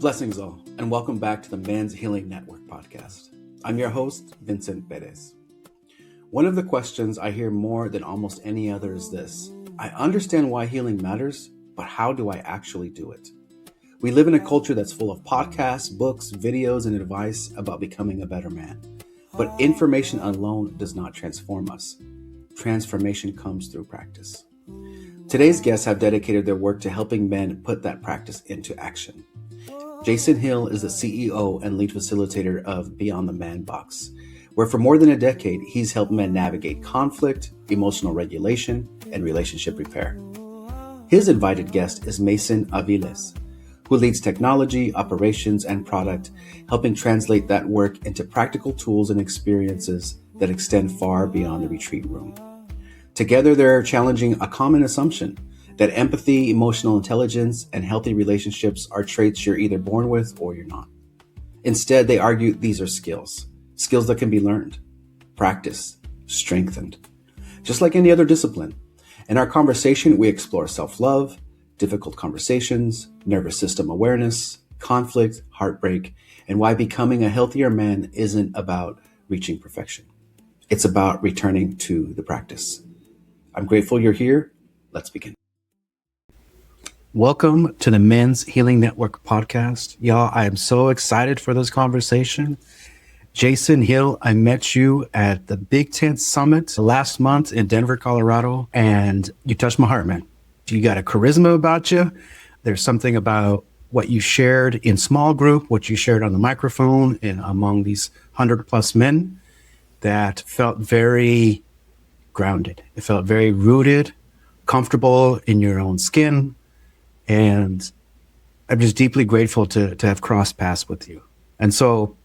Blessings all, and welcome back to the Men's Healing Network podcast. I'm your host, Vincent Perez. One of the questions I hear more than almost any other is this: I understand why healing matters, but how do I actually do it? We live in a culture that's full of podcasts, books, videos, and advice about becoming a better man. But information alone does not transform us. Transformation comes through practice. Today's guests have dedicated their work to helping men put that practice into action. Jason Hill is the CEO and lead facilitator of Beyond the Man Box, where for more than a decade, he's helped men navigate conflict, emotional regulation, and relationship repair. His invited guest is Mason Aviles, who leads technology, operations, and product, helping translate that work into practical tools and experiences that extend far beyond the retreat room. Together, they're challenging a common assumption that empathy, emotional intelligence, and healthy relationships are traits you're either born with or you're not. Instead, they argue these are skills that can be learned, practiced, strengthened, just like any other discipline. In our conversation, we explore self-love, difficult conversations, nervous system awareness, conflict, heartbreak, and why becoming a healthier man isn't about reaching perfection. It's about returning to the practice. I'm grateful you're here. Let's begin. Welcome to the Men's Healing Network podcast. Y'all, I am so excited for this conversation. Jason Hill, I met you at the Big Tent Summit last month in Denver, Colorado, and you touched my heart, man. You got a charisma about you. There's something about what you shared in small group, what you shared on the microphone and among these 100+ men that felt very grounded. It felt very rooted, comfortable in your own skin. And I'm just deeply grateful to have crossed paths with you. And so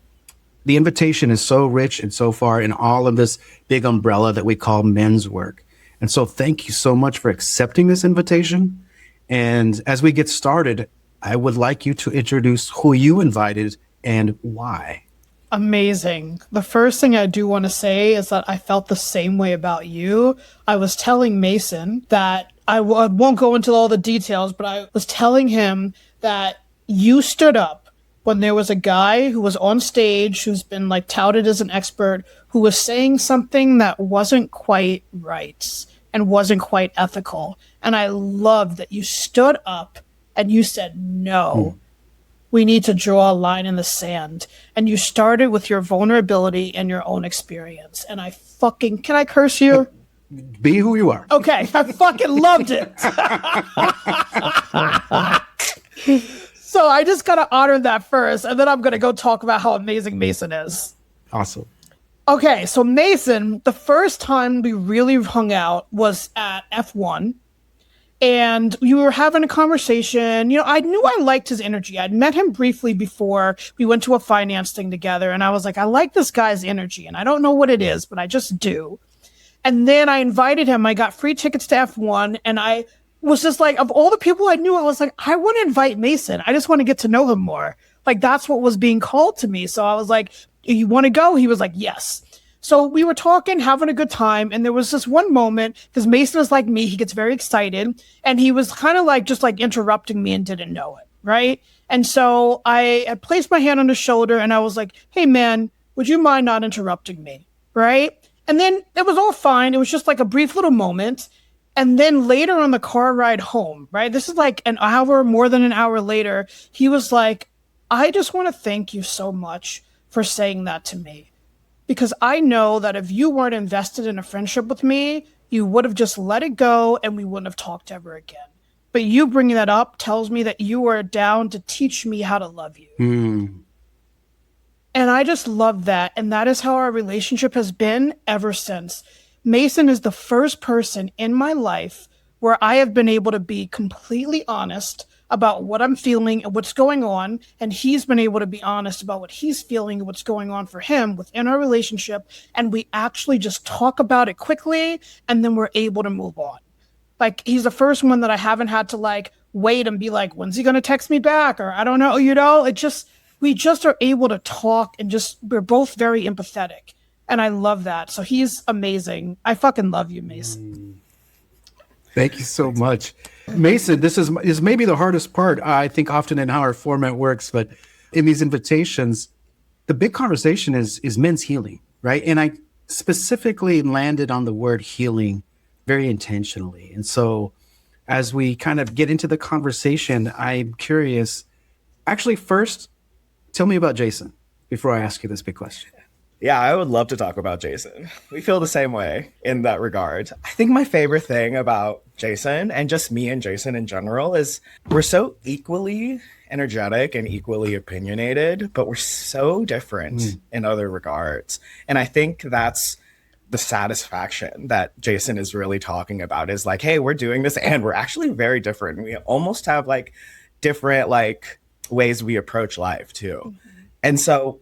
the invitation is so rich and so far in all of this big umbrella that we call men's work. And so thank you so much for accepting this invitation. And as we get started, I would like you to introduce who you invited and why. Amazing. The first thing I do want to say is that I felt the same way about you. I was telling Mason that I won't go into all the details, but I was telling him that you stood up when there was a guy who was on stage who's been like touted as an expert who was saying something that wasn't quite right and wasn't quite ethical. And I love that you stood up and you said, no, we need to draw a line in the sand. And you started with your vulnerability and your own experience. And can I curse you? Be who you are. Okay, I fucking loved it. So I just gotta honor that first, and then I'm gonna go talk about how amazing Mason is. Awesome. Okay, so Mason, the first time we really hung out was at F1, and you were having a conversation. You know, I knew I liked his energy. I'd met him briefly before. We went to a finance thing together, and I was like, I like this guy's energy, and I don't know what it is, but I just do. And then I invited him. I got free tickets to F1. And I was just like, of all the people I knew, I was like, I want to invite Mason. I just want to get to know him more. Like, that's what was being called to me. So I was like, you want to go? He was like, yes. So we were talking, having a good time. And there was this one moment, because Mason is like me. He gets very excited. And he was kind of like, just like interrupting me and didn't know it. Right. And so I placed my hand on his shoulder and I was like, hey, man, would you mind not interrupting me? Right. And then it was all fine. It was just like a brief little moment. And then later on the car ride home, right? This is like an hour, more than an hour later. He was like, I just want to thank you so much for saying that to me. Because I know that if you weren't invested in a friendship with me, you would have just let it go and we wouldn't have talked ever again. But you bringing that up tells me that you are down to teach me how to love you. And I just love that. And that is how our relationship has been ever since. Mason is the first person in my life where I have been able to be completely honest about what I'm feeling and what's going on. And he's been able to be honest about what he's feeling and what's going on for him within our relationship. And we actually just talk about it quickly and then we're able to move on. Like, he's the first one that I haven't had to like wait and be like, when's he going to text me back? Or I don't know, we just are able to talk and we're both very empathetic. And I love that. So he's amazing. I fucking love you, Mason. Thank you so much. Mason, this is maybe the hardest part, I think, often in how our format works, but in these invitations, the big conversation is men's healing, right? And I specifically landed on the word healing very intentionally. And so as we kind of get into the conversation, I'm curious, actually, first, tell me about Jason before I ask you this big question. Yeah, I would love to talk about Jason. We feel the same way in that regard. I think my favorite thing about Jason and just me and Jason in general is we're so equally energetic and equally opinionated, but we're so different in other regards. And I think that's the satisfaction that Jason is really talking about is like, hey, we're doing this and we're actually very different. We almost have like different like ways we approach life too. And so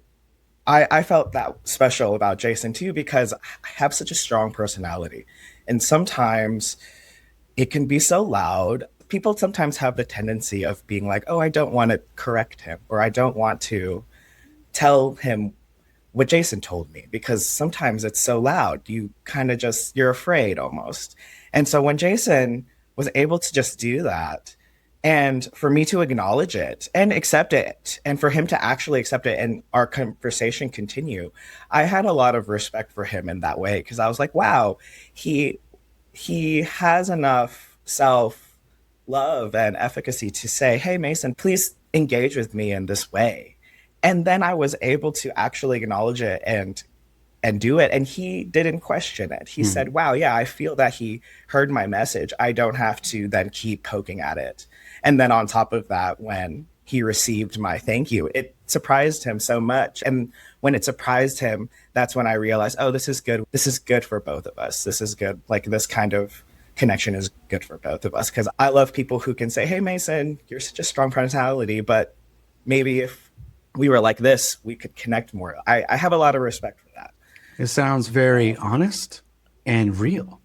I felt that special about Jason too, because I have such a strong personality. And sometimes it can be so loud. People sometimes have the tendency of being like, oh, I don't want to correct him, or I don't want to tell him what Jason told me, because sometimes it's so loud. You kind of just, you're afraid almost. And so when Jason was able to just do that, and for me to acknowledge it and accept it, and for him to actually accept it and our conversation continue, I had a lot of respect for him in that way, because I was like, wow, he has enough self love and efficacy to say, hey, Mason, please engage with me in this way. And then I was able to actually acknowledge it and do it. And he didn't question it. He said, wow, yeah, I feel that he heard my message. I don't have to then keep poking at it. And then on top of that, when he received my thank you, it surprised him so much. And when it surprised him, that's when I realized, oh, this is good. This is good for both of us. This is good. Like, this kind of connection is good for both of us. Because I love people who can say, hey, Mason, you're such a strong personality, but maybe if we were like this, we could connect more. I have a lot of respect for that. It sounds very honest and real,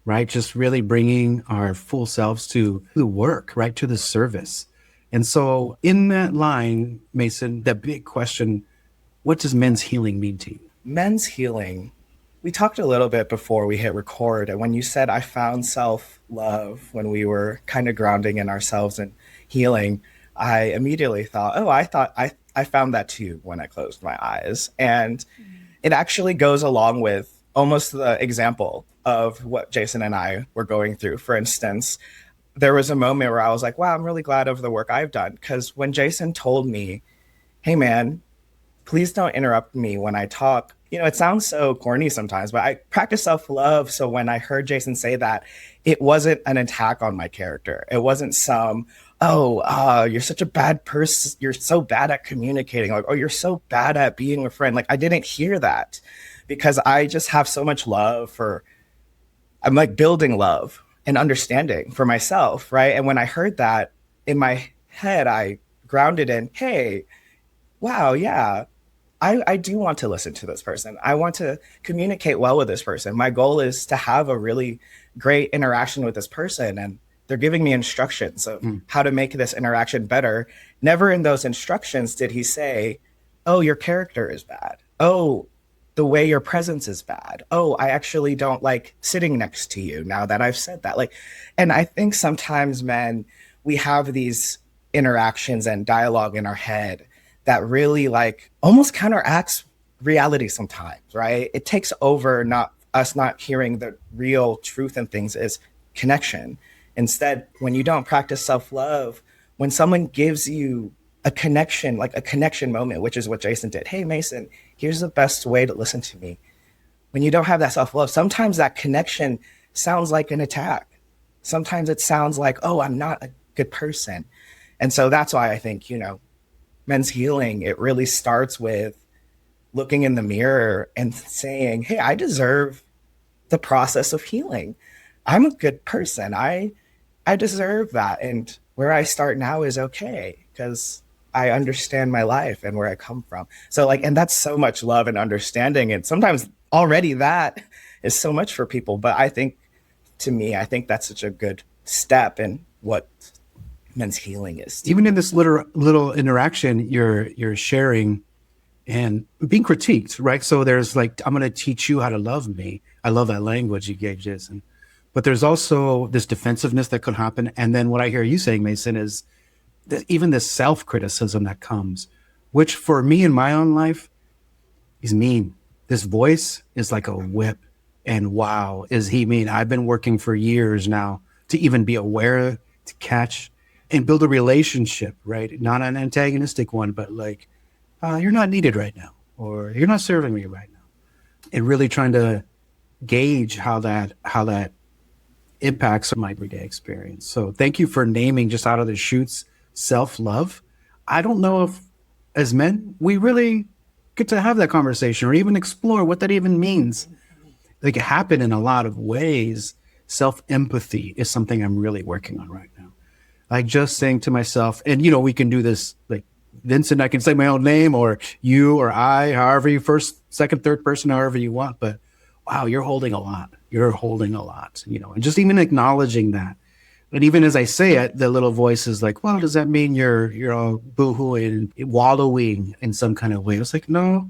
right? Just really bringing our full selves to the work, right? To the service. And so in that line, Mason, the big question, what does men's healing mean to you? Men's healing, we talked a little bit before we hit record. And when you said I found self-love when we were kind of grounding in ourselves and healing, I immediately thought, oh, I found that too when I closed my eyes. And it actually goes along with almost the example of what Jason and I were going through. For instance, there was a moment where I was like, wow, I'm really glad of the work I've done. Because when Jason told me, hey, man, please don't interrupt me when I talk. You know, it sounds so corny sometimes, but I practice self-love. So when I heard Jason say that, it wasn't an attack on my character. It wasn't some, you're such a bad person. You're so bad at communicating. Like, oh, you're so bad at being a friend. Like, I didn't hear that, because I just have so much I'm like building love and understanding for myself, right? And when I heard that, in my head, I grounded in, hey, wow, yeah, I do want to listen to this person. I want to communicate well with this person. My goal is to have a really great interaction with this person. And they're giving me instructions of how to make this interaction better. Never in those instructions did he say, oh, your character is bad. Oh, the way your presence is bad. Oh, I actually don't like sitting next to you now that I've said that. Like, and I think sometimes, men, we have these interactions and dialogue in our head that really like almost counteracts reality sometimes, right? It takes over not hearing the real truth and things is connection. Instead, when you don't practice self-love, when someone gives you a connection, like a connection moment, which is what Jason did. Hey, Mason, here's the best way to listen to me. When you don't have that self-love, sometimes that connection sounds like an attack. Sometimes it sounds like, oh, I'm not a good person. And so that's why I think, men's healing, it really starts with looking in the mirror and saying, hey, I deserve the process of healing. I'm a good person. I deserve that. And where I start now is okay, because I understand my life and where I come from. So and that's so much love and understanding. And sometimes already that is so much for people. But I think that's such a good step in what men's healing is. Even in this little interaction, you're sharing and being critiqued, right? So there's like, I'm going to teach you how to love me. I love that language you gave, Jason. But there's also this defensiveness that could happen. And then what I hear you saying, Mason, is that even this self-criticism that comes, which for me in my own life is mean. This voice is like a whip. And wow, is he mean? I've been working for years now to even be aware, to catch and build a relationship, right? Not an antagonistic one, but like, you're not needed right now, or you're not serving me right now. And really trying to gauge how that impacts my everyday experience. So thank you for naming just out of the chutes self-love. I don't know if as men, we really get to have that conversation or even explore what that even means. Like it happen in a lot of ways. Self-empathy is something I'm really working on right now. Like just saying to myself, and we can do this like Vincent, I can say my own name or you or I, however you first, second, third person, however you want. But wow, you're holding a lot. You're holding a lot, and just even acknowledging that. And even as I say it, the little voice is like, well, does that mean you're all boohooing and wallowing in some kind of way? It's like, no,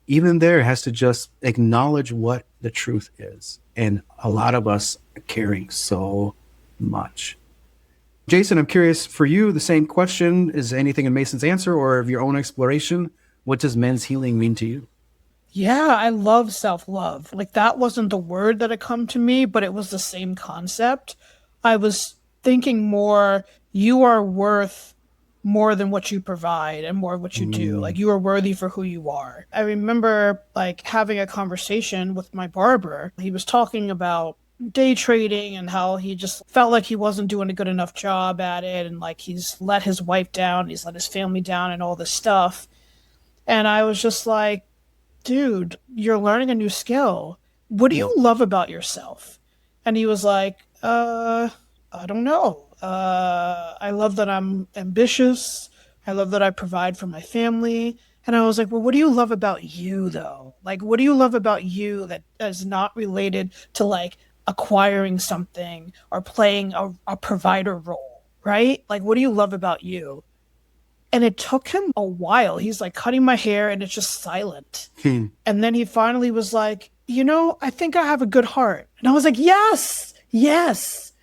even there has to just acknowledge what the truth is. And a lot of us are carrying so much. Jason, I'm curious for you, the same question. Is anything in Mason's answer or of your own exploration? What does men's healing mean to you? Yeah, I love self-love. Like that wasn't the word that had come to me, but it was the same concept. I was thinking more, you are worth more than what you provide and more what you do. Like you are worthy for who you are. I remember like having a conversation with my barber. He was talking about day trading and how he just felt like he wasn't doing a good enough job at it. And like he's let his wife down, he's let his family down and all this stuff. And I was just like, dude, you're learning a new skill. What do you love about yourself? And he was like, I don't know. I love that I'm ambitious. I love that I provide for my family. And I was like, well, what do you love about you though? Like, what do you love about you that is not related to like acquiring something or playing a provider role, right? Like, what do you love about you? And it took him a while. He's like cutting my hair and it's just silent. And then he finally was like, I think I have a good heart. And I was like, yes, yes.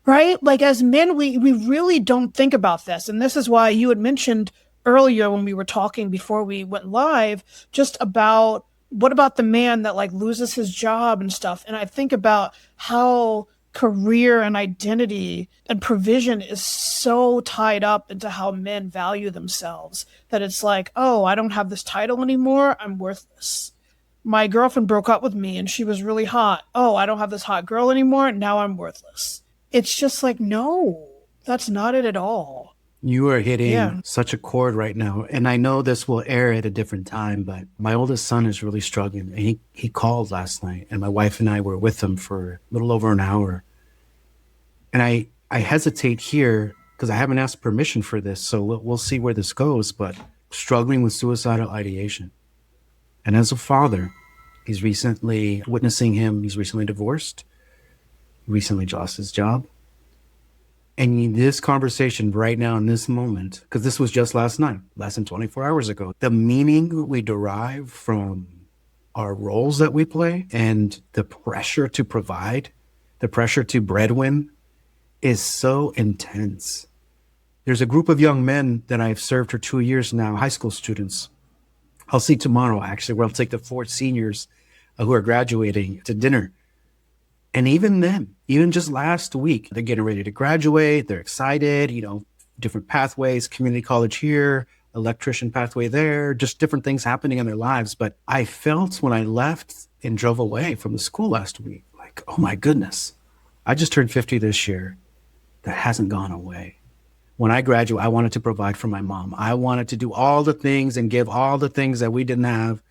Right? Like as men, we really don't think about this. And this is why you had mentioned earlier when we were talking before we went live, just about what about the man that like loses his job and stuff. And I think about how career and identity and provision is so tied up into how men value themselves that it's like, oh, I don't have this title anymore. I'm worthless. My girlfriend broke up with me and she was really hot. Oh, I don't have this hot girl anymore. Now I'm worthless. It's just like, no, that's not it at all. You are hitting such a chord right now. And I know this will air at a different time, but my oldest son is really struggling. And he called last night and my wife and I were with him for a little over an hour. And I hesitate here because I haven't asked permission for this. So we'll see where this goes, but struggling with suicidal ideation. And as a father, he's recently divorced, recently lost his job. And in this conversation right now in this moment, because this was just last night, less than 24 hours ago, the meaning we derive from our roles that we play and the pressure to provide, the pressure to breadwin is so intense. There's a group of young men that I've served for 2 years now, high school students. I'll see tomorrow, actually, where I'll take the 4 seniors who are graduating to dinner. And even then, even just last week, they're getting ready to graduate. They're excited, different pathways, community college here, electrician pathway there, just different things happening in their lives. But I felt when I left and drove away from the school last week, like, oh my goodness, I just turned 50 this year. That hasn't gone away. When I graduated, I wanted to provide for my mom. I wanted to do all the things and give all the things that we didn't have.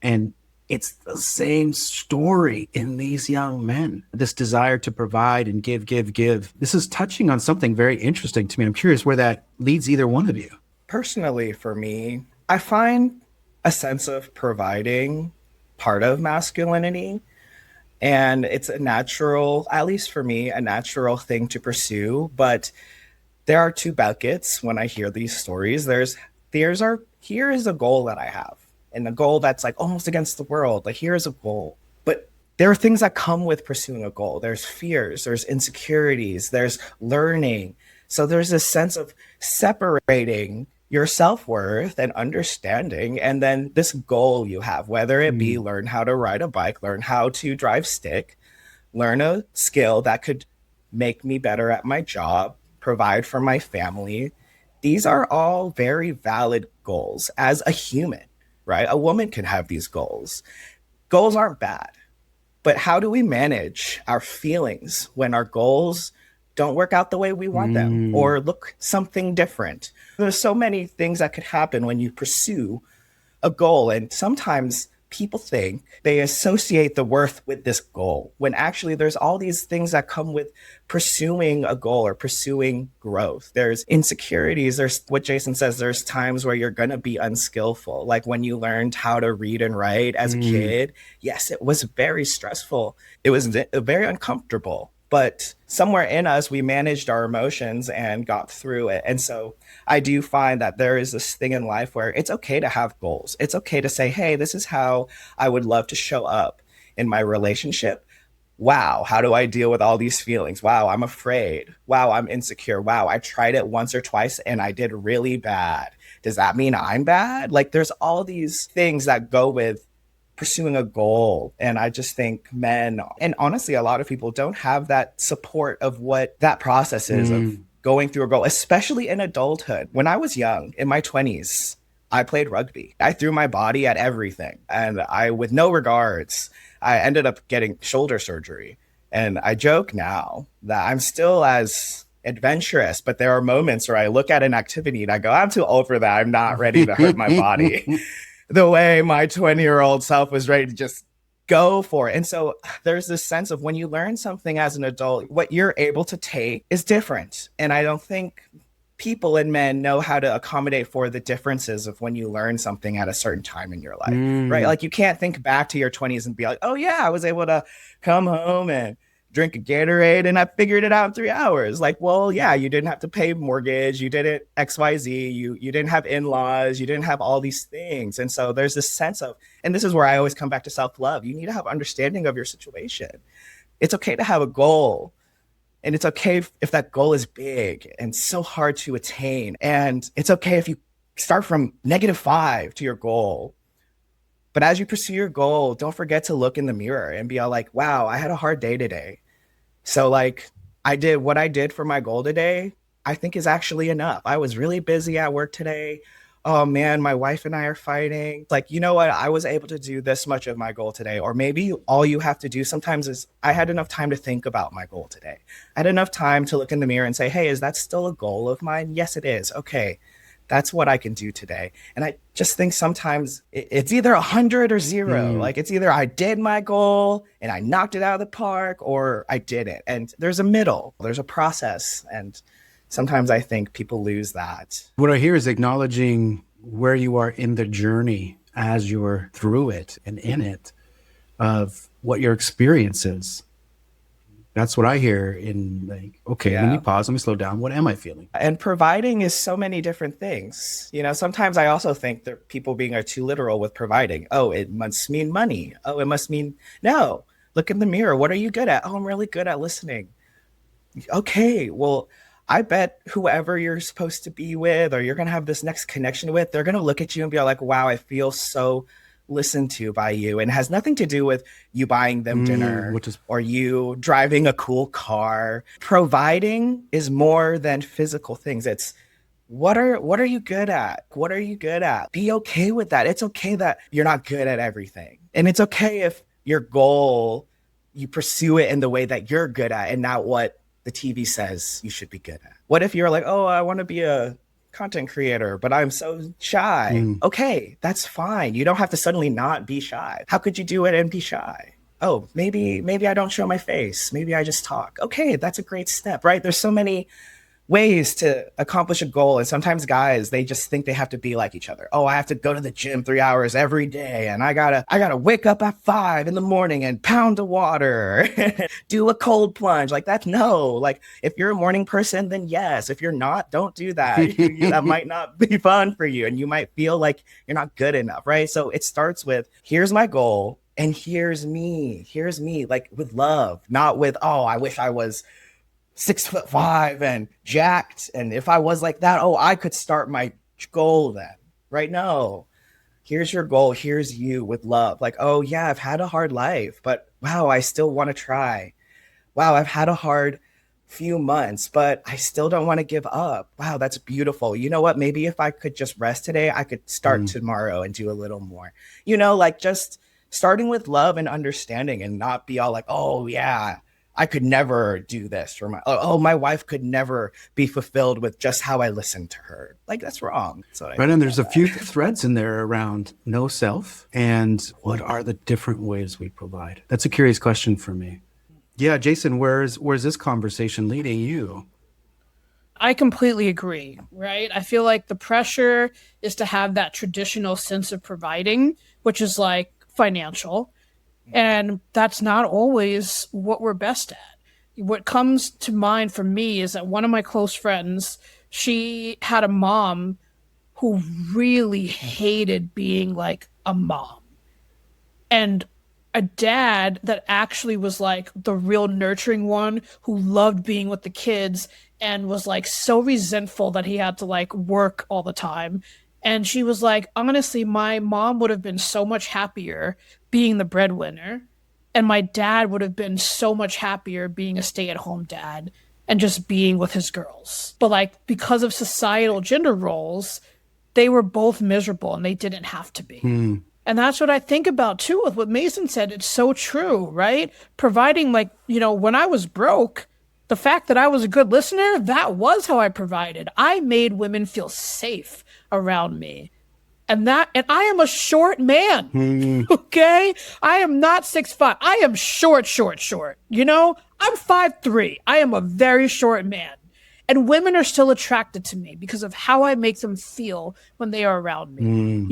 And it's the same story in these young men, this desire to provide and give. This is touching on something very interesting to me. I'm curious where that leads either one of you. Personally, for me, I find a sense of providing part of masculinity. And it's a natural, at least for me, a natural thing to pursue. But there are 2 buckets when I hear these stories. Here is a goal that I have. And a goal that's like almost against the world. Like, here is a goal. But there are things that come with pursuing a goal. There's fears, there's insecurities, there's learning. So there's this sense of separating your self-worth and understanding, and then this goal you have, whether it be learn how to ride a bike, learn how to drive stick, learn a skill that could make me better at my job, provide for my family. These are all very valid goals as a human, right? A woman can have these goals. Goals aren't bad, but how do we manage our feelings when our goals don't work out the way we want them or look something different? There's so many things that could happen when you pursue a goal. And sometimes people think they associate the worth with this goal when actually there's all these things that come with pursuing a goal or pursuing growth. There's insecurities. There's what Jason says, there's times where you're going to be unskillful. Like when you learned how to read and write as a kid. Yes, it was very stressful. It was very uncomfortable. But somewhere in us, we managed our emotions and got through it. And so I do find that there is this thing in life where it's okay to have goals. It's okay to say, hey, this is how I would love to show up in my relationship. Wow, how do I deal with all these feelings? Wow, I'm afraid. Wow, I'm insecure. Wow, I tried it once or twice and I did really bad. Does that mean I'm bad? Like there's all these things that go with pursuing a goal. And I just think men, and honestly, a lot of people don't have that support of what that process is of going through a goal, especially in adulthood. When I was young, in my 20s, I played rugby. I threw my body at everything. And I, with no regards, I ended up getting shoulder surgery. And I joke now that I'm still as adventurous, but there are moments where I look at an activity and I go, I'm too old for that. I'm not ready to hurt my body. The way my 20-year-old self was ready to just go for it. And so there's this sense of when you learn something as an adult, what you're able to take is different. And I don't think people and men know how to accommodate for the differences of when you learn something at a certain time in your life, right? Like you can't think back to your 20s and be like, oh yeah, I was able to come home and drink a Gatorade and I figured it out in 3 hours. Like, well, yeah, you didn't have to pay mortgage. You didn't XYZ. You didn't have in-laws. You didn't have all these things. And so there's this sense of, and this is where I always come back to self-love. You need to have understanding of your situation. It's okay to have a goal. And it's okay if that goal is big and so hard to attain. And it's okay if you start from -5 to your goal. But as you pursue your goal, don't forget to look in the mirror and be all like, wow, I had a hard day today. So like I did what I did for my goal today, I think is actually enough. I was really busy at work today. Oh man, my wife and I are fighting. Like, you know what? I was able to do this much of my goal today. Or maybe all you have to do sometimes is I had enough time to think about my goal today. I had enough time to look in the mirror and say, hey, is that still a goal of mine? Yes, it is. Okay. That's what I can do today. And I just think sometimes it's either 100 or 0. Like it's either I did my goal and I knocked it out of the park or I didn't. And there's a middle, there's a process. And sometimes I think people lose that. What I hear is acknowledging where you are in the journey as you're through it and in it, of what your experience is. That's what I hear in like, okay, let me pause, let me slow down. What am I feeling? And providing is so many different things. You know, sometimes I also think that people being are too literal with providing. Oh, it must mean money. Oh, it must mean, no, look in the mirror. What are you good at? Oh, I'm really good at listening. Okay, well, I bet whoever you're supposed to be with or you're going to have this next connection with, they're going to look at you and be like, wow, I feel so listened to by you. And it has nothing to do with you buying them dinner or you driving a cool car. Providing is more than physical things. It's what are you good at? What are you good at? Be okay with that. It's okay that you're not good at everything. And it's okay if your goal, you pursue it in the way that you're good at and not what the TV says you should be good at. What if you're like, oh, I want to be a content creator, but I'm so shy. Okay, that's fine. You don't have to suddenly not be shy. How could you do it and be shy? Oh, maybe I don't show my face. Maybe I just talk. Okay, that's a great step, right? There's so many ways to accomplish a goal. And sometimes guys, they just think they have to be like each other. Oh, I have to go to the gym 3 hours every day. And I gotta wake up at 5 in the morning and pound the water, do a cold plunge. Like that's no, like if you're a morning person, then yes. If you're not, don't do that. That might not be fun for you. And you might feel like you're not good enough, right? So it starts with, here's my goal. And here's me, like with love, not with, oh, I wish I was 6'5" and jacked. And if I was like that, oh, I could start my goal then. Right? No. Here's your goal. Here's you with love. Like, oh yeah, I've had a hard life, but wow, I still want to try. Wow, I've had a hard few months, but I still don't want to give up. Wow, that's beautiful. You know what? Maybe if I could just rest today, I could start tomorrow and do a little more. Like just starting with love and understanding, and not be all like, oh yeah, I could never do this, or my wife could never be fulfilled with just how I listen to her. Like, that's wrong. So right, and there's a few threads in there around no self and what are the different ways we provide. That's a curious question for me. Yeah, Jason, where's this conversation leading you? I completely agree, right? I feel like the pressure is to have that traditional sense of providing, which is like financial. And that's not always what we're best at. What comes to mind for me is that one of my close friends, she had a mom who really hated being like a mom. And a dad that actually was like the real nurturing one, who loved being with the kids and was like so resentful that he had to like work all the time. And she was like, honestly, my mom would have been so much happier being the breadwinner, and my dad would have been so much happier being a stay-at-home dad and just being with his girls. But like, because of societal gender roles, they were both miserable and they didn't have to be. And that's what I think about too with what Mason said. It's so true, right? Providing, like, when I was broke, the fact that I was a good listener, that was how I provided. I made women feel safe around me. And I am a short man, okay? I am not 6'5". I am short. I'm 5'3". I am a very short man. And women are still attracted to me because of how I make them feel when they are around me.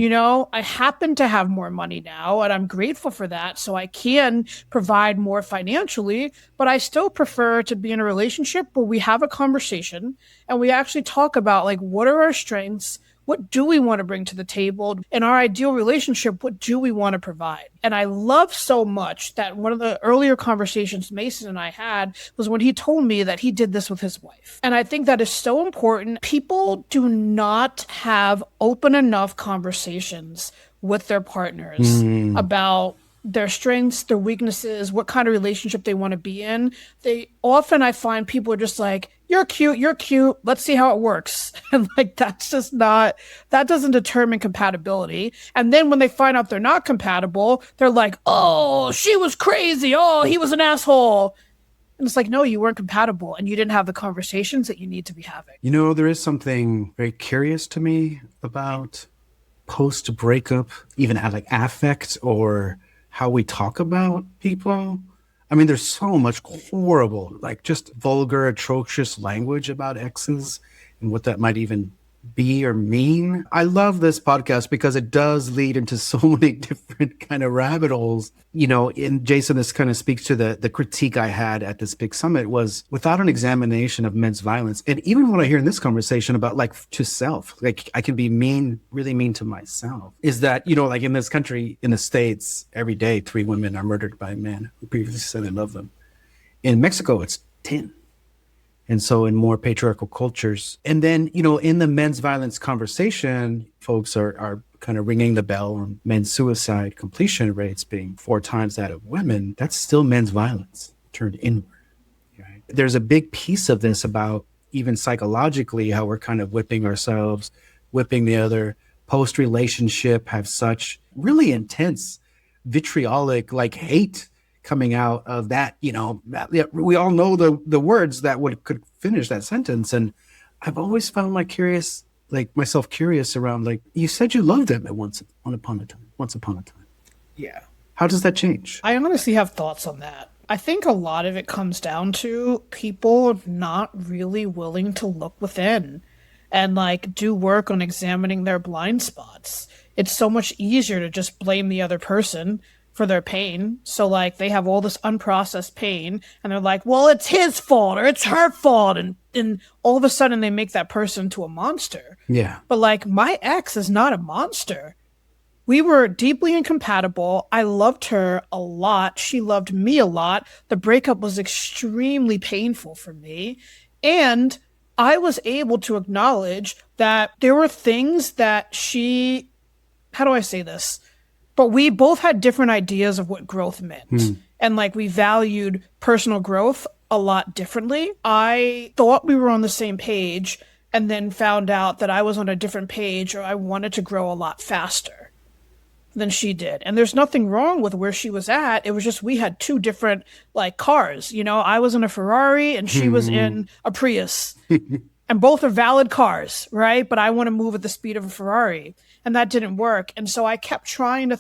I happen to have more money now, and I'm grateful for that. So I can provide more financially, but I still prefer to be in a relationship where we have a conversation and we actually talk about, like, what are our strengths? What do we want to bring to the table? In our ideal relationship, what do we want to provide? And I love so much that one of the earlier conversations Mason and I had was when he told me that he did this with his wife. And I think that is so important. People do not have open enough conversations with their partners about their strengths, their weaknesses, what kind of relationship they want to be in. I find people are just like, you're cute, let's see how it works. And like, that doesn't determine compatibility. And then when they find out they're not compatible, they're like, oh, she was crazy. Oh, he was an asshole. And it's like, no, you weren't compatible and you didn't have the conversations that you need to be having. There is something very curious to me about post-breakup, even at like affect or how we talk about people. I mean, there's so much horrible, like just vulgar, atrocious language about exes and what that might even be or mean. I love this podcast because it does lead into so many different kind of rabbit holes. In Jason, this kind of speaks to the critique I had at this big summit was without an examination of men's violence. And even what I hear in this conversation about like to self, like I can be mean, really mean to myself, is that, like in this country, in the States, every day, 3 women are murdered by men who previously said they love them. In Mexico, it's 10. And so in more patriarchal cultures. And then, in the men's violence conversation, folks are kind of ringing the bell on men's suicide completion rates being 4 times that of women. That's still men's violence turned inward. Right? There's a big piece of this about even psychologically, how we're kind of whipping ourselves, whipping the other, post-relationship, have such really intense vitriolic, like hate coming out of that, we all know the words that could finish that sentence. And I've always found myself curious around, like, you said you loved them at once upon a time. Yeah. How does that change? I honestly have thoughts on that. I think a lot of it comes down to people not really willing to look within and like do work on examining their blind spots. It's so much easier to just blame the other person for their pain. So like they have all this unprocessed pain and they're like, well, it's his fault or it's her fault. And all of a sudden they make that person to a monster. Yeah. But like, my ex is not a monster. We were deeply incompatible. I loved her a lot. She loved me a lot. The breakup was extremely painful for me. And I was able to acknowledge that there were things that how do I say this? But we both had different ideas of what growth meant. And like we valued personal growth a lot differently. I thought we were on the same page and then found out that I was on a different page, or I wanted to grow a lot faster than she did. And there's nothing wrong with where she was at. It was just we had two different like cars. You know, I was in a Ferrari and she was in a Prius. And both are valid cars, right? But I want to move at the speed of a Ferrari. And that didn't work. And so I kept trying to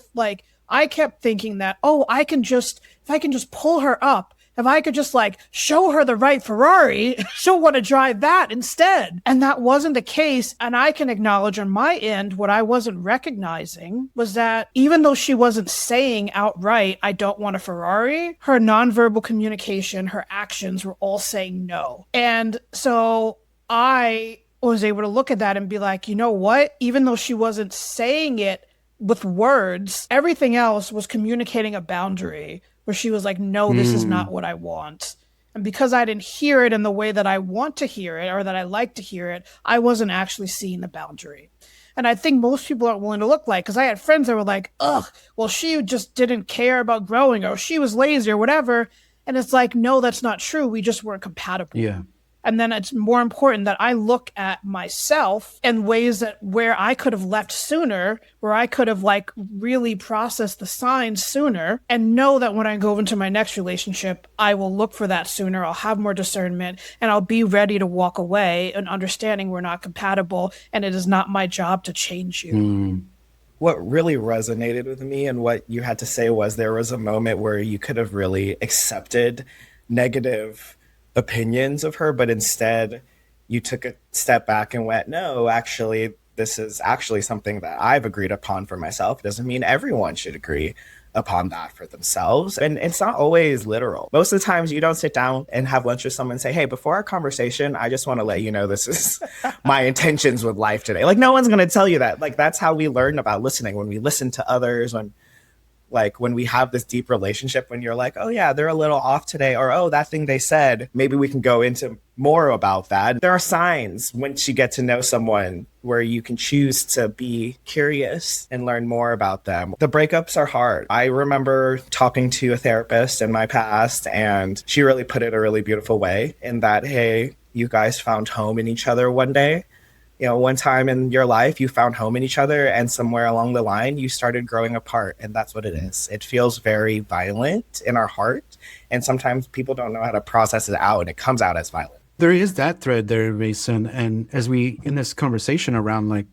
I kept thinking that, if I can just pull her up, if I could just like show her the right Ferrari, she'll want to drive that instead. And that wasn't the case. And I can acknowledge on my end, what I wasn't recognizing was that even though she wasn't saying outright, I don't want a Ferrari, her nonverbal communication, her actions were all saying no. And so I was able to look at that and be like, you know what? Even though she wasn't saying it with words, everything else was communicating a boundary where she was like, no, this is not what I want. And because I didn't hear it in the way that I want to hear it or that I like to hear it, I wasn't actually seeing the boundary. And I think most people aren't willing to look like, because I had friends that were like, well, she just didn't care about growing, or she was lazy or whatever. And it's like, no, that's not true. We just weren't compatible. Yeah. And then it's more important that I look at myself in ways where I could have left sooner, where I could have like really processed the signs sooner, and know that when I go into my next relationship, I will look for that sooner. I'll have more discernment and I'll be ready to walk away and understanding we're not compatible and it is not my job to change you. What really resonated with me and what you had to say was there was a moment where you could have really accepted negative opinions of her, but instead you took a step back and went, no, actually, this is actually something that I've agreed upon for myself. It doesn't mean everyone should agree upon that for themselves. And it's not always literal. Most of the times you don't sit down and have lunch with someone and say, hey, before our conversation, I just want to let you know this is my intentions with life today. Like, no one's going to tell you that. Like, that's how we learn about listening. When we listen to others, when we have this deep relationship, when you're like, oh yeah, they're a little off today, or oh, that thing they said, maybe we can go into more about that. There are signs once you get to know someone where you can choose to be curious and learn more about them. The breakups are hard. I remember talking to a therapist in my past, and she really put it a really beautiful way in that, hey, you guys found home in each other one day. You know, one time in your life, you found home in each other, and somewhere along the line, you started growing apart. And that's what it is. It feels very violent in our heart. And sometimes people don't know how to process it out, and it comes out as violent. There is that thread there, Mason. And as we, in this conversation around like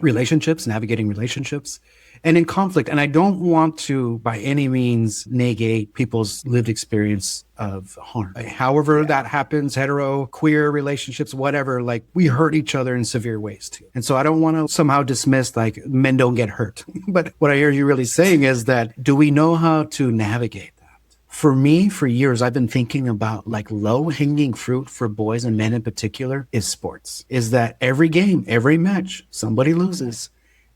relationships, navigating relationships, and in conflict, and I don't want to by any means negate people's lived experience of harm. However that happens, hetero, queer relationships, whatever, like we hurt each other in severe ways too. And so I don't want to somehow dismiss like men don't get hurt. But what I hear you really saying is that, do we know how to navigate that? For me, for years, I've been thinking about like low hanging fruit for boys and men in particular is sports. Is that every game, every match, somebody loses.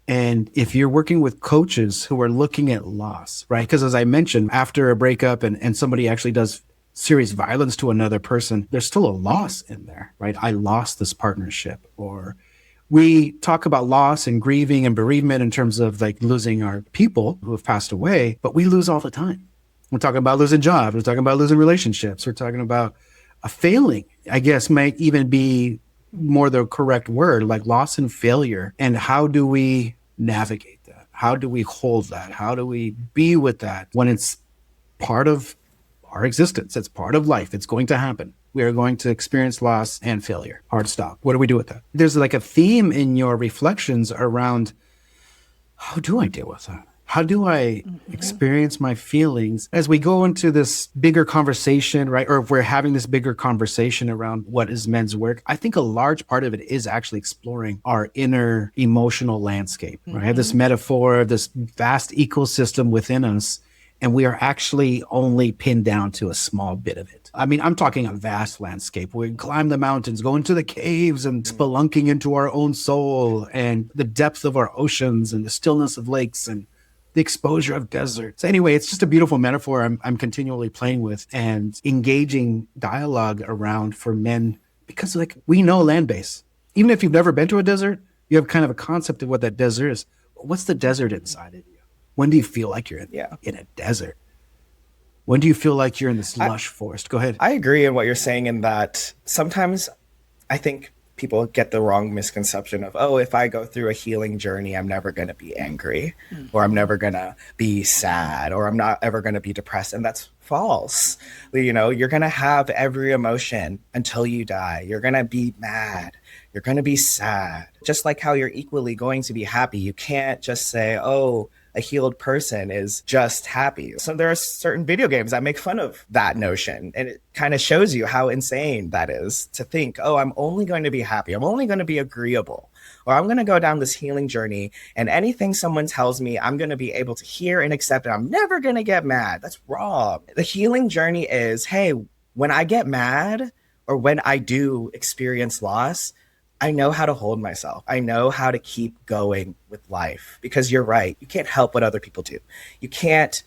And if you're working with coaches who are looking at loss, right? Because as I mentioned, after a breakup and somebody actually does serious violence to another person, there's still a loss in there, right? I lost this partnership. Or we talk about loss and grieving and bereavement in terms of like losing our people who have passed away, but we lose all the time. We're talking about losing jobs. We're talking about losing relationships. We're talking about a failing, I guess, might even be more the correct word, like loss and failure. And how do we navigate that? How do we hold that? How do we be with that when it's part of our existence? It's part of life. It's going to happen. We are going to experience loss and failure. Hard stop. What do we do with that? There's like a theme in your reflections around, how do I deal with that? How do I experience my feelings as we go into this bigger conversation, right? Or if we're having this bigger conversation around what is men's work, I think a large part of it is actually exploring our inner emotional landscape, right? I have this metaphor of this vast ecosystem within us. And we are actually only pinned down to a small bit of it. I mean, I'm talking a vast landscape. We climb the mountains, go into the caves and spelunking into our own soul and the depth of our oceans and the stillness of lakes and the exposure of deserts. Anyway, it's just a beautiful metaphor I'm continually playing with and engaging dialogue around for men because like we know land base. Even if you've never been to a desert, you have kind of a concept of what that desert is. What's the desert inside of you? When do you feel like you're in a desert? When do you feel like you're in this lush forest? Go ahead. I agree in what you're saying in that sometimes I think people get the wrong misconception of, oh, if I go through a healing journey, I'm never going to be angry or I'm never going to be sad or I'm not ever going to be depressed. And that's false. You know, you're going to have every emotion until you die. You're going to be mad. You're going to be sad. Just like how you're equally going to be happy. You can't just say, oh, a healed person is just happy. So there are certain video games that make fun of that notion. And it kind of shows you how insane that is to think, oh, I'm only going to be happy. I'm only going to be agreeable. Or I'm going to go down this healing journey and anything someone tells me, I'm going to be able to hear and accept it. I'm never going to get mad. That's wrong. The healing journey is, hey, when I get mad or when I do experience loss, I know how to hold myself. I know how to keep going with life because you're right. You can't help what other people do. You can't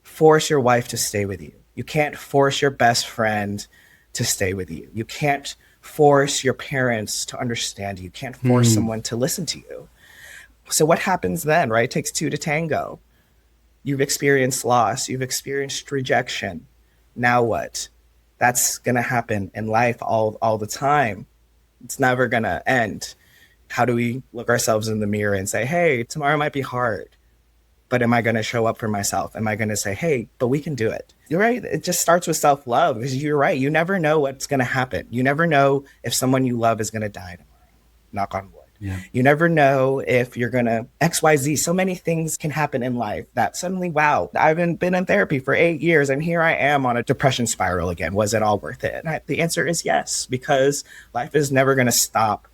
force your wife to stay with you. You can't force your best friend to stay with you. You can't force your parents to understand you. You can't force someone to listen to you. So what happens then, right? It takes two to tango. You've experienced loss. You've experienced rejection. Now what? That's going to happen in life all the time. It's never going to end. How do we look ourselves in the mirror and say, hey, tomorrow might be hard, but am I going to show up for myself? Am I going to say, hey, but we can do it? You're right. It just starts with self-love because you're right. You never know what's going to happen. You never know if someone you love is going to die tomorrow. Knock on wood. Yeah. You never know if you're going to XYZ. So many things can happen in life that suddenly, wow, I've been in therapy for 8 years and here I am on a depression spiral again. Was it all worth it? And the answer is yes, because life is never going to stop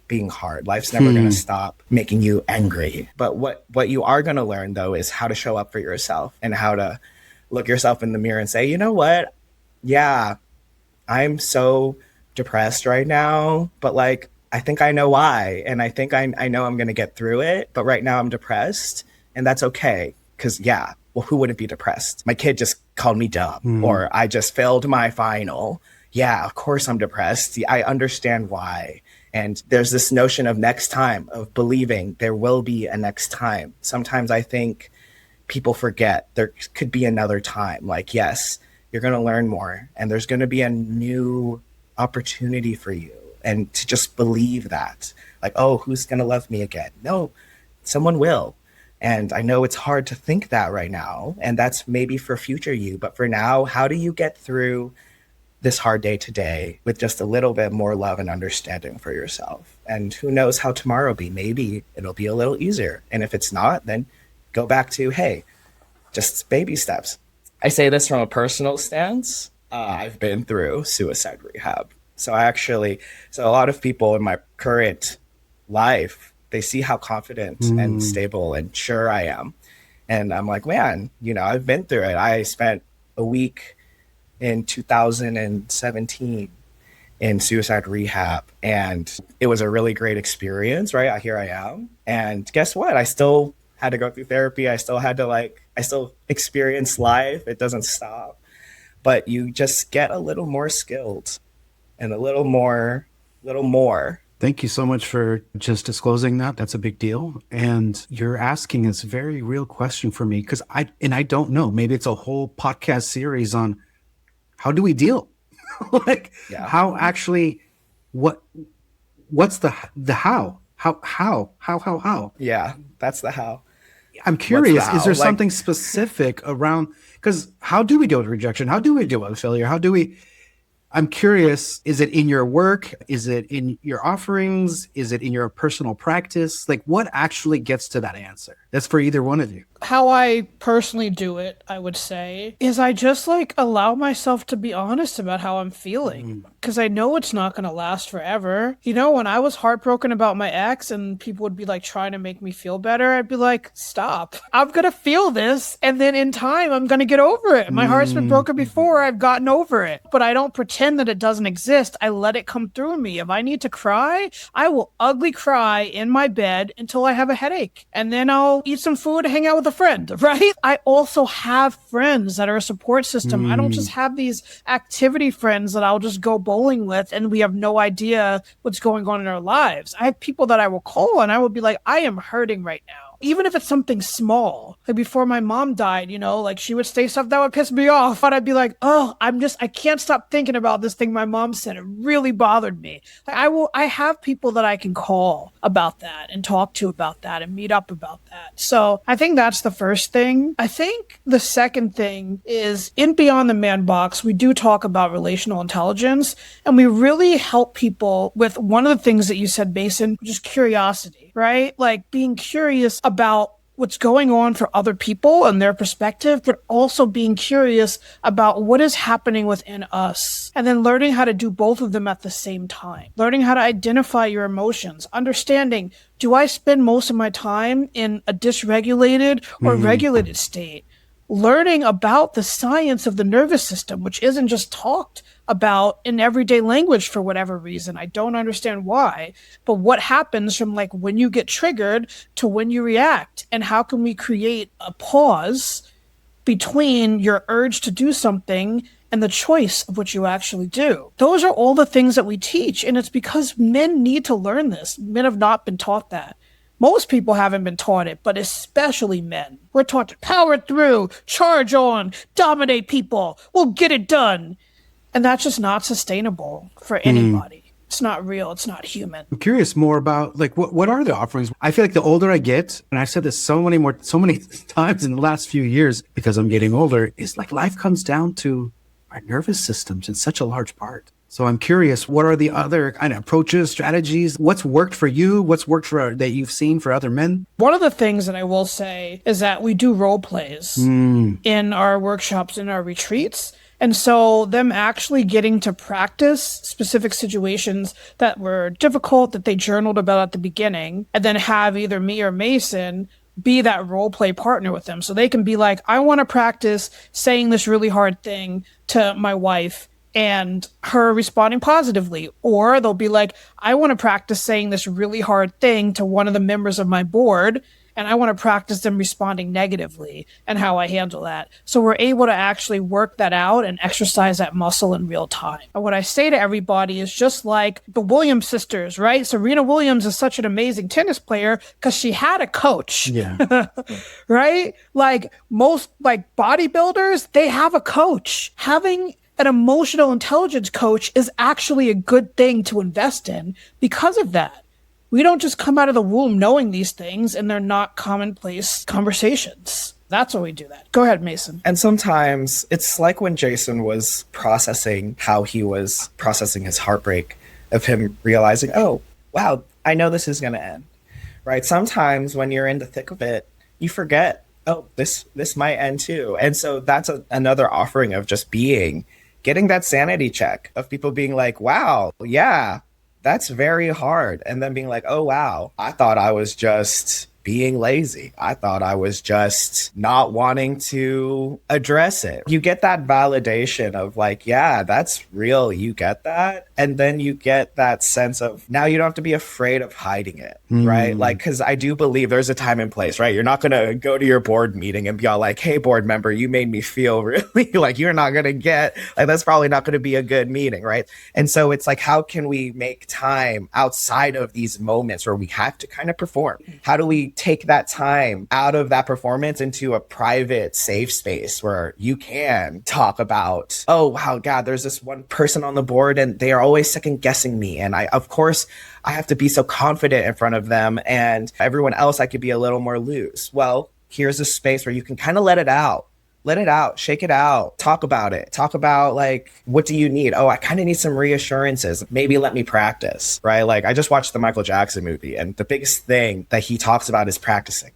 being hard. Life's never going to stop making you angry. But what you are going to learn, though, is how to show up for yourself and how to look yourself in the mirror and say, you know what? Yeah, I'm so depressed right now, but like, I think I know why. And I think I know I'm going to get through it. But right now I'm depressed and that's okay. Because yeah, well, who wouldn't be depressed? My kid just called me dumb or I just failed my final. Yeah, of course I'm depressed. I understand why. And there's this notion of next time, of believing there will be a next time. Sometimes I think people forget there could be another time. Like, yes, you're going to learn more and there's going to be a new opportunity for you. And to just believe that, like, oh, who's going to love me again? No, someone will. And I know it's hard to think that right now. And that's maybe for future you. But for now, how do you get through this hard day today with just a little bit more love and understanding for yourself? And who knows how tomorrow will be? Maybe it'll be a little easier. And if it's not, then go back to, hey, just baby steps. I say this from a personal stance. I've been through suicide rehab. So a lot of people in my current life, they see how confident and stable and sure I am. And I'm like, man, you know, I've been through it. I spent a week in 2017 in suicide rehab and it was a really great experience, right? Here I am. And guess what? I still had to go through therapy. I still experience life. It doesn't stop. But you just get a little more skilled. And a little more. Thank you so much for just disclosing that. That's a big deal. And you're asking this very real question for me because I don't know. Maybe it's a whole podcast series on how do we deal? How actually, what's the how? How? Yeah, that's the how. I'm curious, is there something specific around, because how do we deal with rejection? How do we deal with failure? I'm curious, is it in your work? Is it in your offerings? Is it in your personal practice? Like what actually gets to that answer? That's for either one of you. how I personally do it, I would say, is I just like allow myself to be honest about how I'm feeling. Because I know it's not going to last forever. You know, when I was heartbroken about my ex and people would be like trying to make me feel better, I'd be like, stop. I'm going to feel this. And then in time, I'm going to get over it. My heart's been broken before. I've gotten over it. But I don't pretend that it doesn't exist. I let it come through me. If I need to cry, I will ugly cry in my bed until I have a headache. And then I'll eat some food and hang out with a friend, right? I also have friends that are a support system. I don't just have these activity friends that I'll just go bowling with and we have no idea what's going on in our lives. I have people that I will call and I will be like, I am hurting right now. Even if it's something small, like before my mom died, you know, like she would say stuff that would piss me off. And I'd be like, oh, I can't stop thinking about this thing my mom said. It really bothered me. Like I have people that I can call about that and talk to about that and meet up about that. So I think that's the first thing. I think the second thing is in Beyond the Man Box, we do talk about relational intelligence and we really help people with one of the things that you said, Mason, which is curiosity, right? Like being curious about what's going on for other people and their perspective, but also being curious about what is happening within us. And then learning how to do both of them at the same time. Learning how to identify your emotions, understanding, do I spend most of my time in a dysregulated or regulated state? Learning about the science of the nervous system, which isn't just talked about in everyday language for whatever reason. I don't understand why, but what happens from like when you get triggered to when you react, and how can we create a pause between your urge to do something and the choice of what you actually do. Those are all the things that we teach, and it's because men need to learn this. Men have not been taught that. Most people haven't been taught it, but especially men. We're taught to power through, charge on, dominate people. We'll get it done. And that's just not sustainable for anybody. It's not real. It's not human. I'm curious more about like what are the offerings? I feel like the older I get, and I've said this so many times in the last few years because I'm getting older, is like life comes down to our nervous systems in such a large part. So I'm curious, what are the other kind of approaches, strategies? What's worked for you? What's worked for that you've seen for other men? One of the things that I will say is that we do role plays in our workshops, in our retreats. And so them actually getting to practice specific situations that were difficult that they journaled about at the beginning, and then have either me or Mason be that role play partner with them. So they can be like, I want to practice saying this really hard thing to my wife and her responding positively. Or they'll be like, I want to practice saying this really hard thing to one of the members of my board, and I want to practice them responding negatively and how I handle that. So we're able to actually work that out and exercise that muscle in real time. And what I say to everybody is just like the Williams sisters, right? Serena Williams is such an amazing tennis player because she had a coach. Yeah. Right? Like most like bodybuilders, they have a coach. Having an emotional intelligence coach is actually a good thing to invest in because of that. We don't just come out of the womb knowing these things, and they're not commonplace conversations. That's why we do that. Go ahead, Mason. And sometimes it's like when Jason was processing how he was processing his heartbreak, of him realizing, oh, wow, I know this is going to end, right? Sometimes when you're in the thick of it, you forget, oh, this might end too. And so that's another offering of just getting that sanity check of people being like, wow, yeah, that's very hard. And then being like, oh, wow, I thought I was just being lazy. I thought I was just not wanting to address it. You get that validation of like, yeah, that's real. You get that. And then you get that sense of now you don't have to be afraid of hiding it, right? Like, because I do believe there's a time and place, right? You're not going to go to your board meeting and be all like, hey, board member, you made me feel really like you're not going to get, like, that's probably not going to be a good meeting, right? And so it's like, how can we make time outside of these moments where we have to kind of perform? How do we take that time out of that performance into a private, safe space where you can talk about, oh, wow, God, there's this one person on the board and they are always second guessing me. And I have to be so confident in front of them, and everyone else, I could be a little more loose. Well, here's a space where you can kind of let it out, shake it out, talk about it, talk about like, what do you need? Oh, I kind of need some reassurances. Maybe let me practice, right? Like I just watched the Michael Jackson movie, and the biggest thing that he talks about is practicing.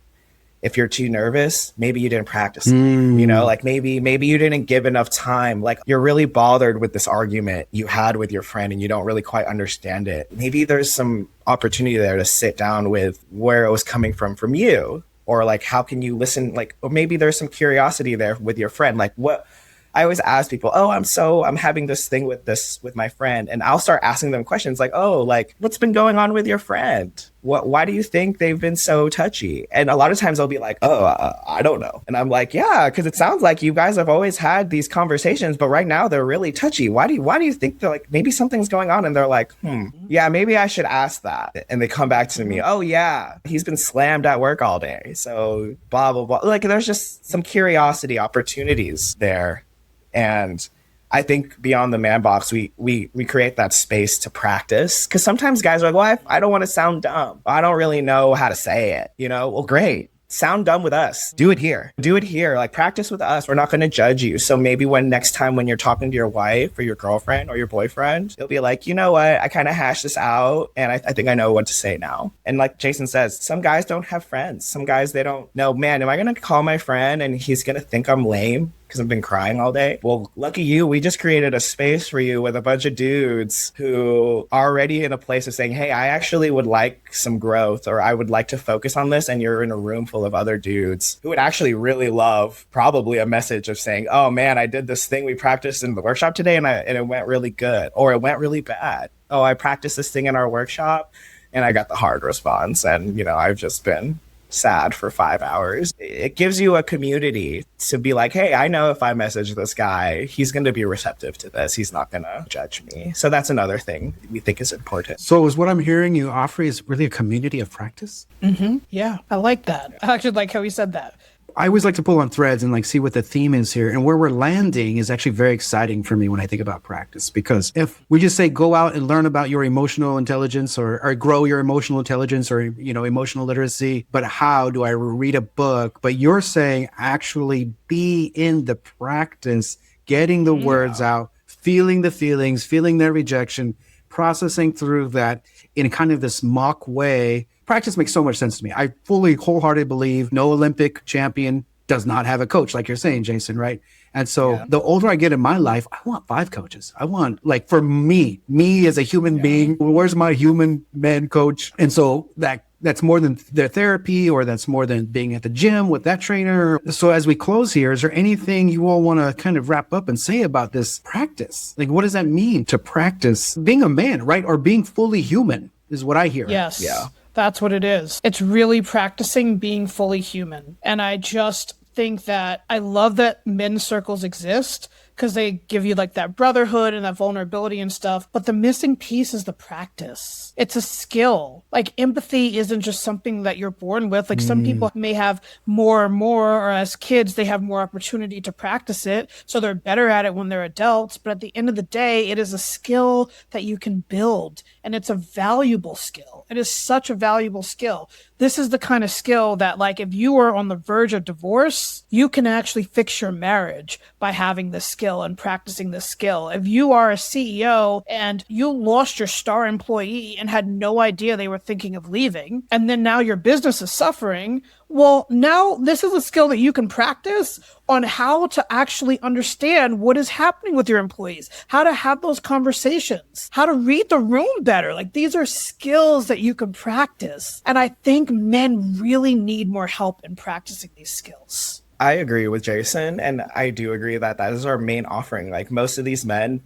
If you're too nervous, maybe you didn't practice. You know, like maybe you didn't give enough time. Like you're really bothered with this argument you had with your friend and you don't really quite understand it. Maybe there's some opportunity there to sit down with where it was coming from you, or like how can you listen, like, or maybe there's some curiosity there with your friend. Like what I always ask people, oh, I'm having this thing with my friend. And I'll start asking them questions like, oh, like what's been going on with your friend? Why do you think they've been so touchy? And a lot of times they'll be like, oh, I don't know. And I'm like, yeah, because it sounds like you guys have always had these conversations, but right now they're really touchy. Why do you think they're like, maybe something's going on? And they're like, yeah, maybe I should ask that. And they come back to me, oh yeah, he's been slammed at work all day. So blah, blah, blah. Like there's just some curiosity opportunities there. And I think beyond the man box, we create that space to practice. Because sometimes guys are like, well, I don't want to sound dumb. I don't really know how to say it. You know, well, great. Sound dumb with us. Do it here. Like practice with us. We're not going to judge you. So maybe next time when you're talking to your wife or your girlfriend or your boyfriend, you'll be like, you know what? I kind of hashed this out and I think I know what to say now. And like Jason says, some guys don't have friends. Some guys, they don't know, man, am I going to call my friend and he's going to think I'm lame because I've been crying all day? Well, lucky you, we just created a space for you with a bunch of dudes who are already in a place of saying, hey, I actually would like some growth, or I would like to focus on this. And you're in a room full of other dudes who would actually really love probably a message of saying, oh man, I did this thing we practiced in the workshop today and it went really good, or it went really bad. Oh, I practiced this thing in our workshop and I got the hard response. And, you know, I've just been sad for 5 hours. It gives you a community to be like, hey, I know if I message this guy, he's going to be receptive to this. He's not going to judge me. So that's another thing we think is important. So is what I'm hearing you offer is really a community of practice? Yeah, I like that. I actually like how he said that. I always like to pull on threads and like see what the theme is here, and where we're landing is actually very exciting for me when I think about practice. Because if we just say go out and learn about your emotional intelligence or grow your emotional intelligence or, you know, emotional literacy, but how do I read a book? But you're saying actually be in the practice, getting the words out, feeling the feelings, feeling their rejection, processing through that in kind of this mock way. Practice makes so much sense to me. I fully, wholeheartedly believe no Olympic champion does not have a coach, like you're saying, Jason, right? And so the older I get in my life, I want 5 coaches. I want, like, for me as a human being, where's my human man coach? And so that's more than their therapy, or that's more than being at the gym with that trainer. So as we close here, is there anything you all want to kind of wrap up and say about this practice? Like, what does that mean to practice being a man, right? Or being fully human is what I hear. Yes. Yeah. That's what it is. It's really practicing being fully human. And I just think that I love that men's circles exist because they give you like that brotherhood and that vulnerability and stuff. But the missing piece is the practice. It's a skill. Like empathy isn't just something that you're born with. Like some people may have more, or as kids, they have more opportunity to practice it. So they're better at it when they're adults. But at the end of the day, it is a skill that you can build. And it's a valuable skill. It is such a valuable skill. This is the kind of skill that, like, if you are on the verge of divorce, you can actually fix your marriage by having this skill and practicing this skill. If you are a CEO and you lost your star employee and had no idea they were thinking of leaving, and then now your business is suffering, well, now this is a skill that you can practice on how to actually understand what is happening with your employees, how to have those conversations, how to read the room better. Like, these are skills that you can practice. And I think men really need more help in practicing these skills. I agree with Jason, and I do agree that that is our main offering. Like, most of these men,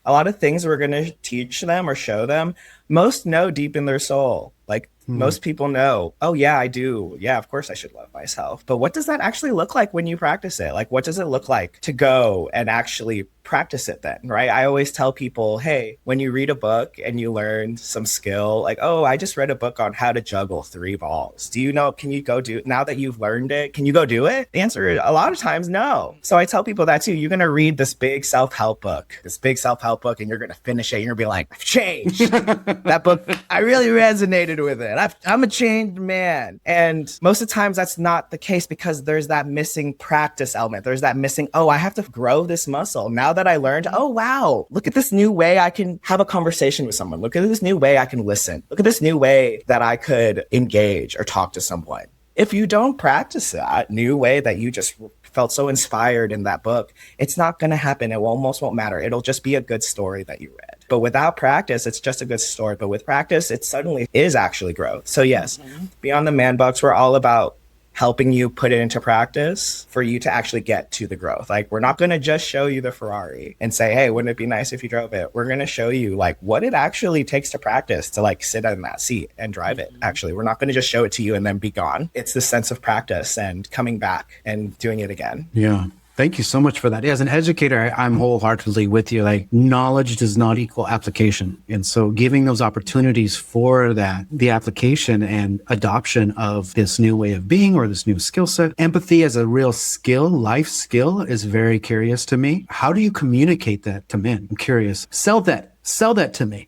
a lot of things we're going to teach them or show them, most know deep in their soul. Like, most people know, oh yeah, I do. Yeah, of course I should love myself. But what does that actually look like when you practice it? Like, what does it look like to go and actually practice it then, right? I always tell people, hey, when you read a book and you learn some skill, like, oh, I just read a book on how to juggle 3 balls. Do you know, can you go do it now that you've learned it? Can you go do it? The answer is a lot of times no. So I tell people that too. You're going to read this big self-help book, and you're going to finish it. And you're going to be like, I've changed. That book, I really resonated with it. I'm a changed man. And most of the times that's not the case because there's that missing practice element. There's that missing, oh, I have to grow this muscle. Now that I learned, oh, wow, look at this new way I can have a conversation with someone. Look at this new way I can listen. Look at this new way that I could engage or talk to someone. If you don't practice that new way that you just felt so inspired in that book, it's not going to happen. It almost won't matter. It'll just be a good story that you read. But without practice, it's just a good story. But with practice, it suddenly is actually growth. So yes, Beyond the Man Box, we're all about helping you put it into practice for you to actually get to the growth. Like, we're not going to just show you the Ferrari and say, hey, wouldn't it be nice if you drove it? We're going to show you like what it actually takes to practice to like sit in that seat and drive it. Actually, we're not going to just show it to you and then be gone. It's the sense of practice and coming back and doing it again. Yeah. Thank you so much for that. As an educator, I'm wholeheartedly with you. Like, knowledge does not equal application. And so giving those opportunities for that, the application and adoption of this new way of being or this new skill set, empathy as a real skill, life skill, is very curious to me. How do you communicate that to men? I'm curious. Sell that to me.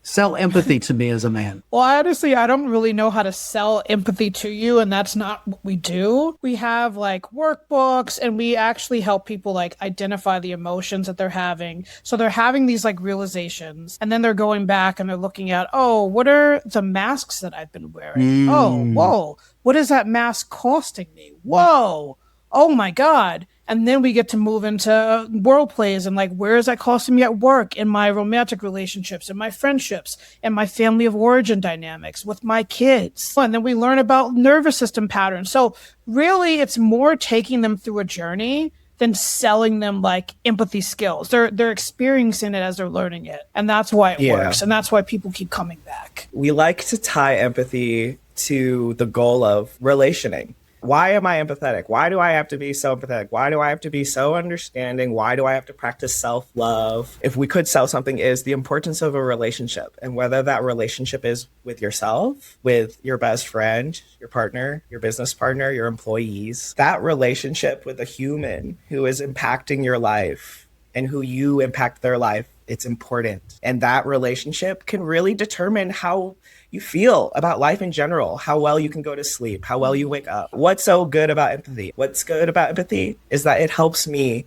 Sell empathy to me as a man. Well, honestly, I don't really know how to sell empathy to you, and that's not what we do. We have like workbooks, and we actually help people like identify the emotions that they're having. So they're having these like realizations, and then they're going back and they're looking at, oh, what are the masks that I've been wearing? Oh, whoa, what is that mask costing me? Whoa, oh my God. And then we get to move into role plays and like, where is that costing me at work, in my romantic relationships, in my friendships, in my family of origin dynamics, with my kids. And then we learn about nervous system patterns. So really, it's more taking them through a journey than selling them like empathy skills. They're experiencing it as they're learning it. And that's why it works. And that's why people keep coming back. We like to tie empathy to the goal of relationing. Why am I empathetic? Why do I have to be so empathetic? Why do I have to be so understanding? Why do I have to practice self-love? If we could sell something, is the importance of a relationship, and whether that relationship is with yourself, with your best friend, your partner, your business partner, your employees, that relationship with a human who is impacting your life and who you impact their life, it's important. And that relationship can really determine how you feel about life in general, how well you can go to sleep, how well you wake up. What's so good about empathy? What's good about empathy is that it helps me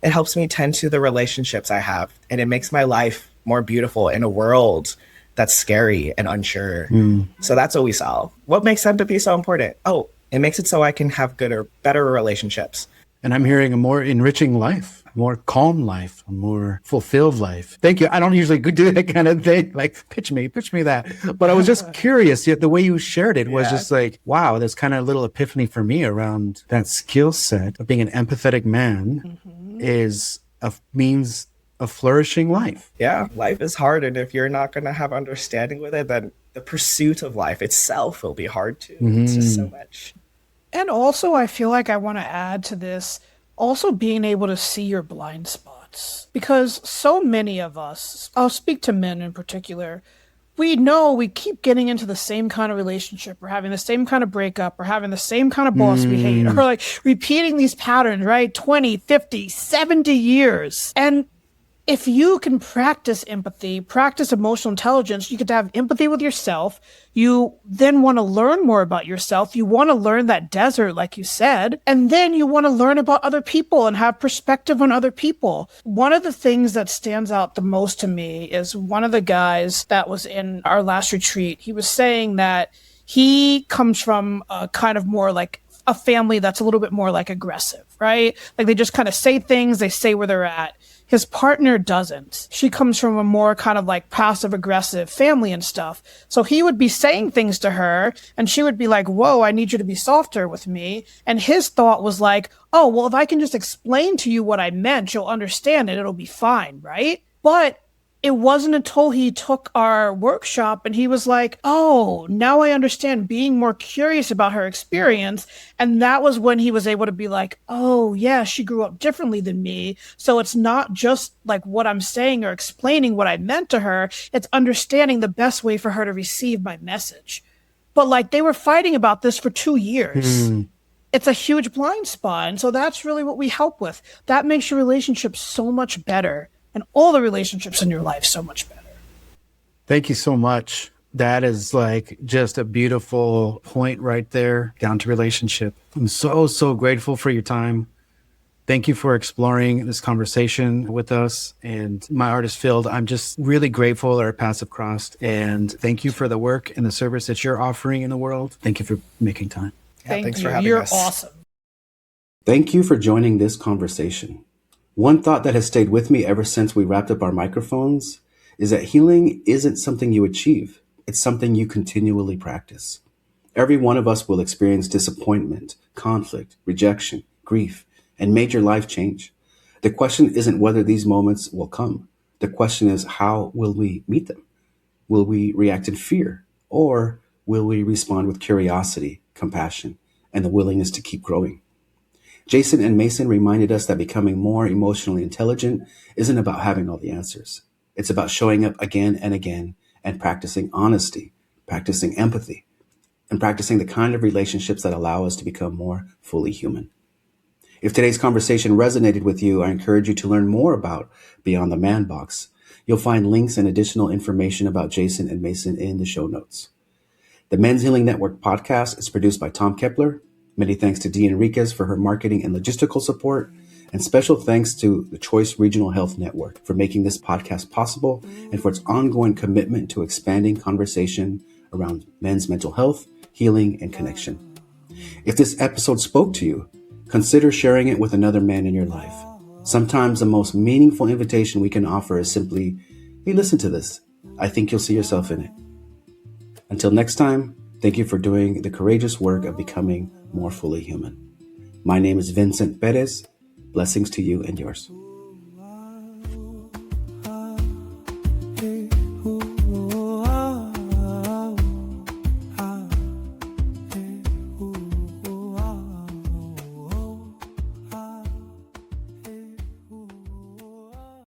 tend to the relationships I have, and it makes my life more beautiful in a world that's scary and unsure. So that's what we solve. What makes empathy so important? Oh, it makes it so I can have better relationships. And I'm hearing a more enriching life, a more calm life, a more fulfilled life. Thank you. I don't usually do that kind of thing. Like, pitch me that. But I was just curious. Yet the way you shared it was just like, wow, there's kind of a little epiphany for me around that skill set of being an empathetic man means a flourishing life. Yeah, life is hard. And if you're not going to have understanding with it, then the pursuit of life itself will be hard too. It's just so much. And also, I feel like I want to add to this, also being able to see your blind spots. Because so many of us, I'll speak to men in particular, we know we keep getting into the same kind of relationship, or having the same kind of breakup, or having the same kind of boss we hate, or like repeating these patterns, right? 20, 50, 70 years. And if you can practice empathy, practice emotional intelligence, you get to have empathy with yourself. You then want to learn more about yourself. You want to learn that desert, like you said. And then you want to learn about other people and have perspective on other people. One of the things that stands out the most to me is one of the guys that was in our last retreat. He was saying that he comes from a kind of more like a family that's a little bit more like aggressive, right? Like they just kind of say things, they say where they're at. His partner doesn't. She comes from a more kind of like passive aggressive family and stuff. So he would be saying things to her and she would be like, whoa, I need you to be softer with me. And his thought was like, oh, well, if I can just explain to you what I meant, you'll understand it. It'll be fine, right? But it wasn't until he took our workshop and he was like, oh, now I understand, being more curious about her experience. And that was when he was able to be like, oh, yeah, she grew up differently than me. So it's not just like what I'm saying or explaining what I meant to her. It's understanding the best way for her to receive my message. But like they were fighting about this for 2 years. It's a huge blind spot. And so that's really what we help with. That makes your relationship so much better. And all the relationships in your life so much better. Thank you so much. That is like just a beautiful point right there, down to relationship. I'm so grateful for your time. Thank you for exploring this conversation with us. And my heart is filled. I'm just really grateful our paths have crossed. And thank you for the work and the service that you're offering in the world. Thank you for making time. Thank thanks you. for having You're us. awesome. Thank you for joining this conversation. One thought that has stayed with me ever since we wrapped up our microphones is that healing isn't something you achieve, it's something you continually practice. Every one of us will experience disappointment, conflict, rejection, grief, and major life change. The question isn't whether these moments will come. The question is, how will we meet them? Will we react in fear? Or will we respond with curiosity, compassion, and the willingness to keep growing? Jason and Mason reminded us that becoming more emotionally intelligent isn't about having all the answers. It's about showing up again and again and practicing honesty, practicing empathy, and practicing the kind of relationships that allow us to become more fully human. If today's conversation resonated with you, I encourage you to learn more about Beyond the Man Box. You'll find links and additional information about Jason and Mason in the show notes. The Men's Healing Network podcast is produced by Tom Kepler. Many thanks to Dee Enriquez for her marketing and logistical support. And special thanks to the Choice Regional Health Network for making this podcast possible and for its ongoing commitment to expanding conversation around men's mental health, healing, and connection. If this episode spoke to you, consider sharing it with another man in your life. Sometimes the most meaningful invitation we can offer is simply, hey, listen to this. I think you'll see yourself in it. Until next time, thank you for doing the courageous work of becoming more fully human. My name is Vincent Perez. Blessings to you and yours.